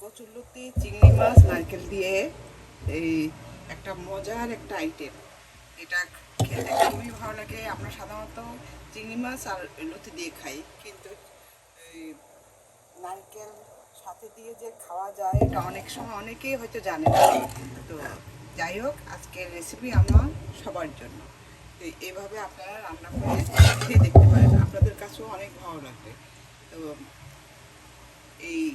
কচুরলতি চিংড়ি মাছ নারকেল দিয়ে এই একটা মজার একটা আইটেম। এটা খেতে খুবই ভালো লাগে। আমরা সাধারণত চিংড়ি মাছ আর লতি দিয়ে খাই, কিন্তু এই নারকেল সাথে দিয়ে যে খাওয়া যায় এটা অনেক সময় অনেকেই হয়তো জানে না। তো যাই হোক, আজকের রেসিপি আমার সবার জন্য। তো এইভাবে আপনারা রান্না করে খেয়ে দেখতে পারেন, আপনাদের কাছেও অনেক ভালো লাগবে। তো এই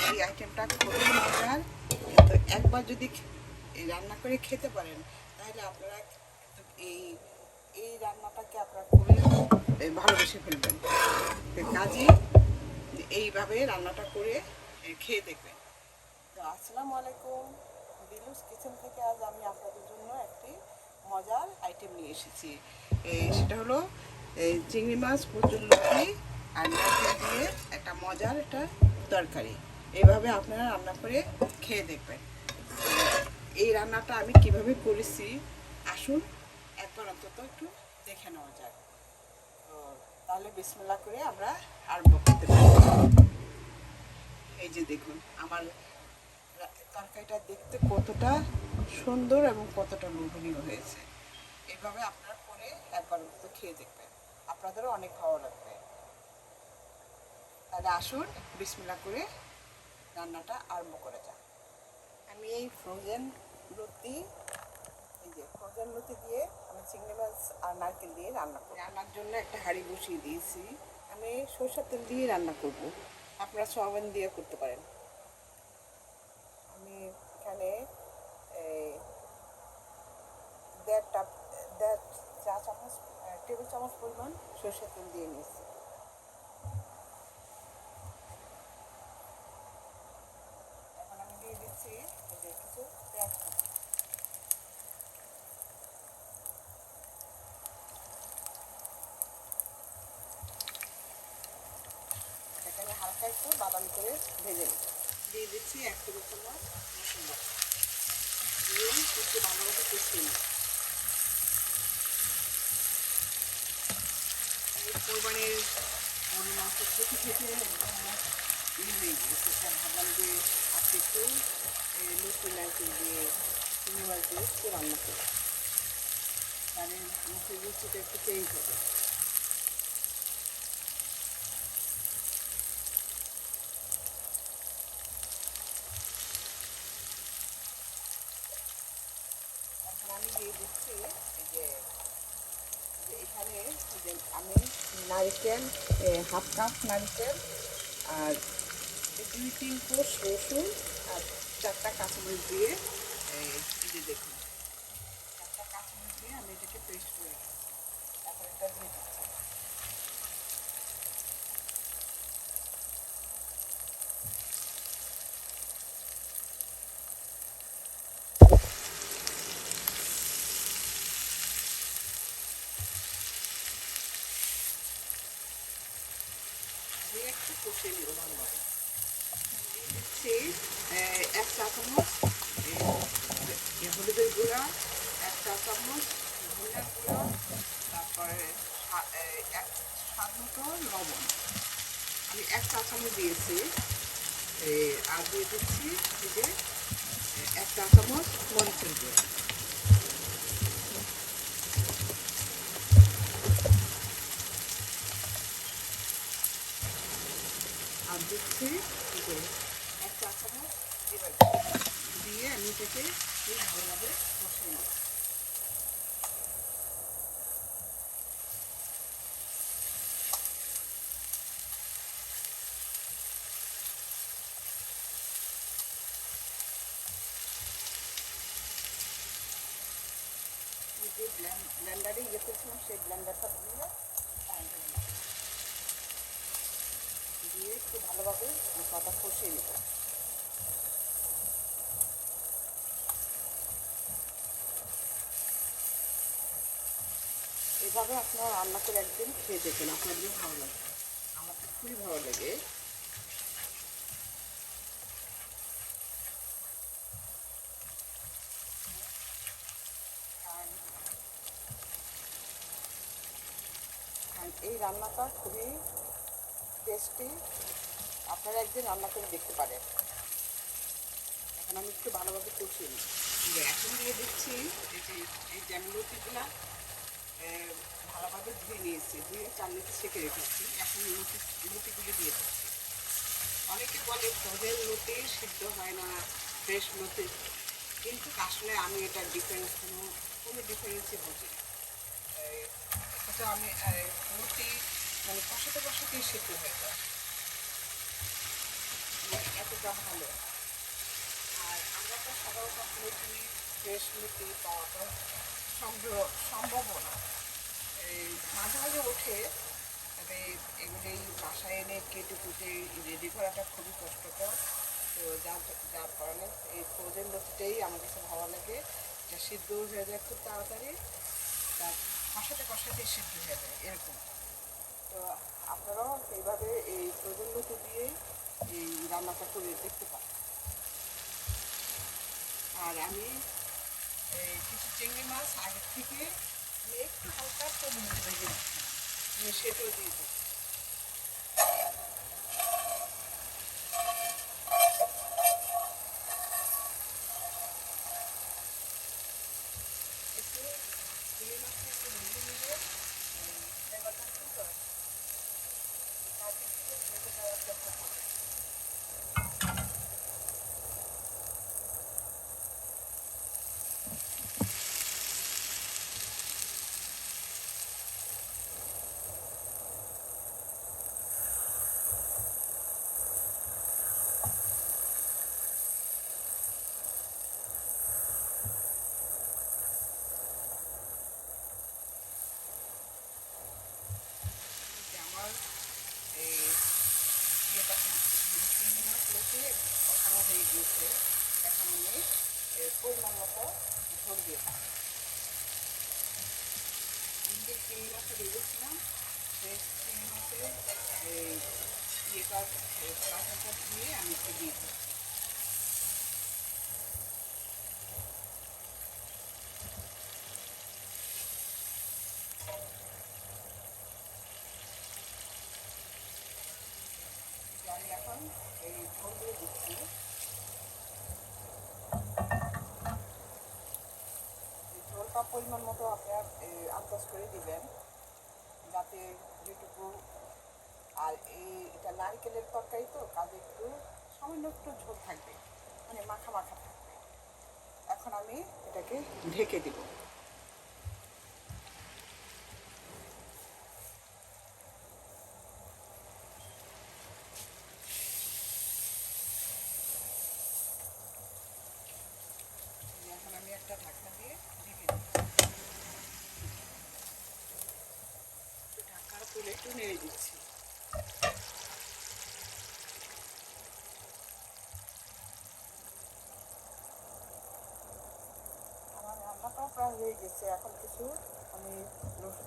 এই আইটেমটা খুবই মজার, কিন্তু একবার যদি এই রান্না করে খেতে পারেন তাহলে আপনারা কিন্তু এই এই রান্নাটাকে আপনারা খুবই ভালোবেসে ফেলবেন। তো কাজেই এইভাবে রান্নাটা করে খেয়ে দেখবেন। তো আসসালামু আলাইকুম, দিলুস কিচেন থেকে আজ আমি আপনাদের জন্য একটি মজার আইটেম নিয়ে এসেছি। সেটা হলো চিংড়ি মাছ, কচুরলতি আর নারকেল দিয়ে একটা মজার একটা তরকারি। এইভাবে আপনারা রান্না করে খেয়ে দেখবেন। এই রান্নাটা আমি কিভাবে করেছি আসুন একবার অন্তত একটু দেখে নেওয়া যাক। তো তাহলে বিসমিল্লাহ করে আমরা আরম্ভ করতে পারি। এই যে দেখুন আমার তরকারিটা দেখতে কতটা সুন্দর এবং কতটা লোভনীয় হয়েছে। এইভাবে আপনারা করে একবার অন্তত খেয়ে দেখবেন, আপনাদেরও অনেক ভালো লাগবে। তাহলে আসুন বিসমিল্লাহ করে রান্নাটা আরম্ভ করা যাক। আমি এই ফ্রোজেন লতি দিয়ে আমি চিংড়ি মাছ আর নারকেল দিয়ে রান্না করি। রান্নার জন্য একটা হাঁড়ি বসিয়ে দিয়েছি। আমি সরষের তেল দিয়ে রান্না করব, আপনারা সয়াবিন দিয়ে করতে পারেন। আমি এখানে দেড় চা চামচ টেবিল চামচ পরিমাণ সরষের তেল দিয়ে নিয়েছি। এখন আমি দিয়ে দিচ্ছি কিছু পেঁয়াজ। এখানে হালকা একটু বাদামি করে ভেজে নিই। দিয়ে দিচ্ছি 1 টেবিল চামচ রসুন বাটা, দিয়ে একটু ভালোভাবে কষিয়ে নিই। কোরবানির গরুর মাংস খেতে খেতে আমার হয়ে গিয়েছে, ভাবলাম যে আজকে একটু লতি নারকেল দিয়ে চিংড়ি মাছ দিয়ে একটু রান্না করি, তাহলে মুখের রুচিটা একটু চেঞ্জ হবে। এখন আমি দিয়ে দিচ্ছি এই যে এখানে যে আমি নারকেল, হাফ কাপ নারকেল আর 2-3 কোষ রসুন আর 4টা কাঁচামরিচ দিয়ে এই যে দেখুন 4টা কাঁচামরিচ দিয়ে আমি এটাকে পেস্ট করে নিচ্ছি। এখন এটা দিয়ে দিচ্ছি। দিয়ে একটু কষিয়ে নেব ভালোভাবে। দিচ্ছি 1 চা চামচ হলুদের গুঁড়া, 1 চা চামচ ধনিয়ার গুঁড়া, তারপরে স্বাদ মতো লবণ আমি 1 চা চামচ দিয়েছি। আর দিয়ে দিচ্ছি এই যে 1 চা চামচ মরিচের গুঁড়া। আর দিচ্ছি এই যে 1 চা চামচ জিরার গুঁড়া দিয়ে আমি এটাকে খুব ভালোভাবে কষিয়ে নেব। যে ব্লেন্ডারে করেছিলাম সেই ব্লেন্ডারটা দিয়ে একটু ভালোভাবে মশলাটা কষিয়ে নেব। এইভাবে আপনারা রান্না করে একদিন খেয়ে দেখবেন, আপনাদেরও ভালো লাগবে। আমার তো খুবই ভালো লাগে। আর এই রান্নাটা খুবই টেস্টি আপনারা একদিন রান্না করে দেখতে পারেন। এখন আমি একটু ভালোভাবে কষিয়ে নিই। এখন দিয়ে দিচ্ছি এই যে আমি লতিগুলা ভালোভাবে ধুয়ে নিয়েছি, ধুয়ে চালনিতে সেঁকে রেখেছি। এখন লতিগুলো দিয়ে দিচ্ছি। অনেকে বলে ফ্রোজেন লতি সিদ্ধ হয় না, ফ্রেশ লতি, কিন্তু আসলে আমি এটার ডিফারেন্স কোনো ডিফারেন্সই বুঝি না। এটা আমি লতি মানে কষাতে কষাতেই সিদ্ধ হয়ে যায়, এতটা ভালো। আর আমরা তো সাধারণত এখানে ফ্রেশ লতি পাওয়াটা সম্ভব না। এই মাঝে মাঝে ওঠে, তবে এগুলি বাসায় এনে কেটে কুটে রেডি করাটা খুবই কষ্টকর। তো যার কারণে এই ফ্রোজেন লতিটাই আমার কাছে ভালো লাগে। এটা সিদ্ধ হয়ে যায় খুব তাড়াতাড়ি, তার কষাতে কষাতেই সিদ্ধ হয়ে যায় এরকম। তো আপনারাও এইভাবে এই ফ্রোজেন লতি দিয়েই এই রান্নাটা করে দেখতে পারেন। আর আমি কিছু চিংড়ি মাছ আগের থেকে একটু হালকা পরিমাণে ভেজে রাখছি, সেটাও দিয়ে দিই। একটু চিংড়ি মাছটা একটু ভেজে নিলে ফ্লেভারটা সুন্দর আসে। তারপর থেকে ভেজে দেওয়ার চেষ্টা করবে। আমার এই ইয়েটা চিংড়ি মাছ লতি কষানো হয়ে গিয়েছে। এখন আমি পরিমাণ মতো ঝোল দিয়ে দিই। আমি যে চিংড়ি মাছটা ভেজেছিলাম, সেই চিংড়ি মাছের এই ইয়েটা কাঁচাটা ধুয়ে আমি একটু দিয়ে দিই। আমি এখন এই ঝোল দিয়ে দিচ্ছি। ঝোলটা পরিমাণ মতো আপনার আন্দাজ করে দিবেন, যাতে যেটুকু। আর এটা নারকেলের তরকারি তো, কাজে একটু সামান্য একটু ঝোল থাকবে, মানে মাখা মাখা থাকবে। এখন আমি এটাকে ঢেকে দিব। এখন আমি একটা ঢাকনা দিয়ে ঢেকে দিই। ঢাকা তুলে একটু নেড়ে দিচ্ছি। আমার রান্নাটাও প্রায় হয়ে গেছে। এখন কিছু আমি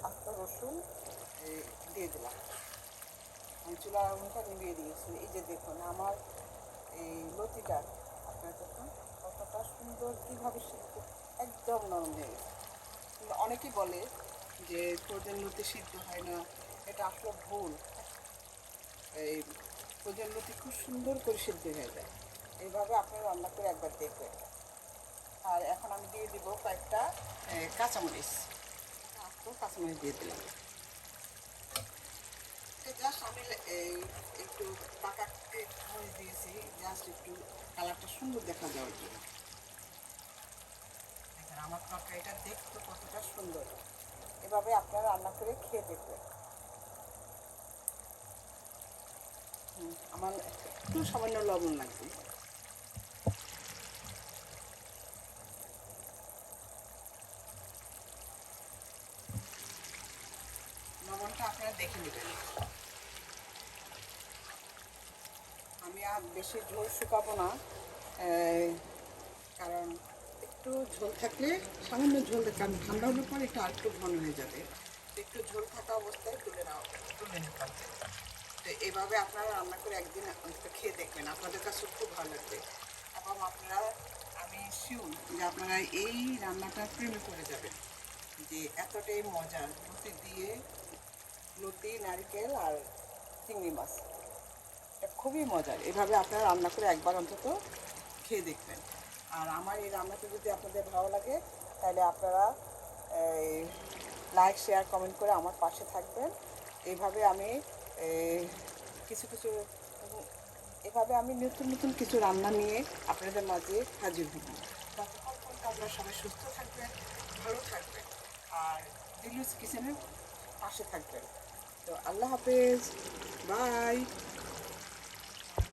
আস্ত রসুন দিয়ে দিলাম। আমি চুলার আগুনটা নিভিয়ে দিয়েছি। এই যে দেখুন আমার এই লতিটা, আপনার দেখুন কতটা সুন্দর, কীভাবে সিদ্ধ, একদম নরম হয়ে গেছে। কিন্তু অনেকেই বলে যে ফ্রোজেন লতি সিদ্ধ হয় না, এটা আসলে ভুল। এই ফ্রোজেন লতি খুব সুন্দর করে সিদ্ধ হয়ে যায়। এইভাবে আপনারা রান্না করে একবার দেখবেন। আর এখন আমি দিয়ে দিব কয়েকটা কাঁচামরিচ। কাঁচামরিচ দিয়ে দিলাম। জাস্ট আমি একটু পাকা মরিচ দিয়েছি, জাস্ট একটু কালারটা সুন্দর দেখা যাওয়ার জন্য। দেখেন আমার তরকারিটা দেখতে কতটা সুন্দর। এভাবে আপনারা রান্না করে খেয়ে দেখবেন। আমার একটু সামান্য লবণ লাগবে। লবণটা আপনারা দেখে নেবেন। আমি আর বেশি ঝোল শুকাবো না, কারণ একটু ঝোল থাকলে, সামান্য ঝোল, কারণ ঠান্ডা হলে পরে একটু আরেকটু ঘন হয়ে যাবে। একটু ঝোল থাকা অবস্থায় তুলে নিতে হবে। তো এভাবে আপনারা রান্না করে একদিন অন্তত খেয়ে দেখবেন, আপনাদের কাছে খুব ভালো লাগবে। এবং আপনারা, আমি শিওর যে আপনারা এই রান্নাটা প্রেমে করে যাবেন, যে এতটাই মজা। লতি দিয়ে, লতি, নারকেল আর চিংড়ি মাছ, এটা খুব খুবই মজার। এভাবে আপনারা রান্না করে একবার অন্তত খেয়ে দেখবেন। আর আমার এই রান্নাটা যদি আপনাদের ভালো লাগে তাহলে আপনারা লাইক শেয়ার কমেন্ট করে আমার পাশে থাকবেন। এইভাবে আমি কিছু কিছু এভাবে আমি নতুন নতুন কিছু রান্না নিয়ে আপনাদের মাঝে হাজির হব। ততক্ষণ পর্যন্ত আপনারা সবাই সুস্থ থাকবেন, ভালো থাকবেন আর দিলুস কিচেনের পাশে থাকবেন। তো আল্লাহ হাফেজ, বাই।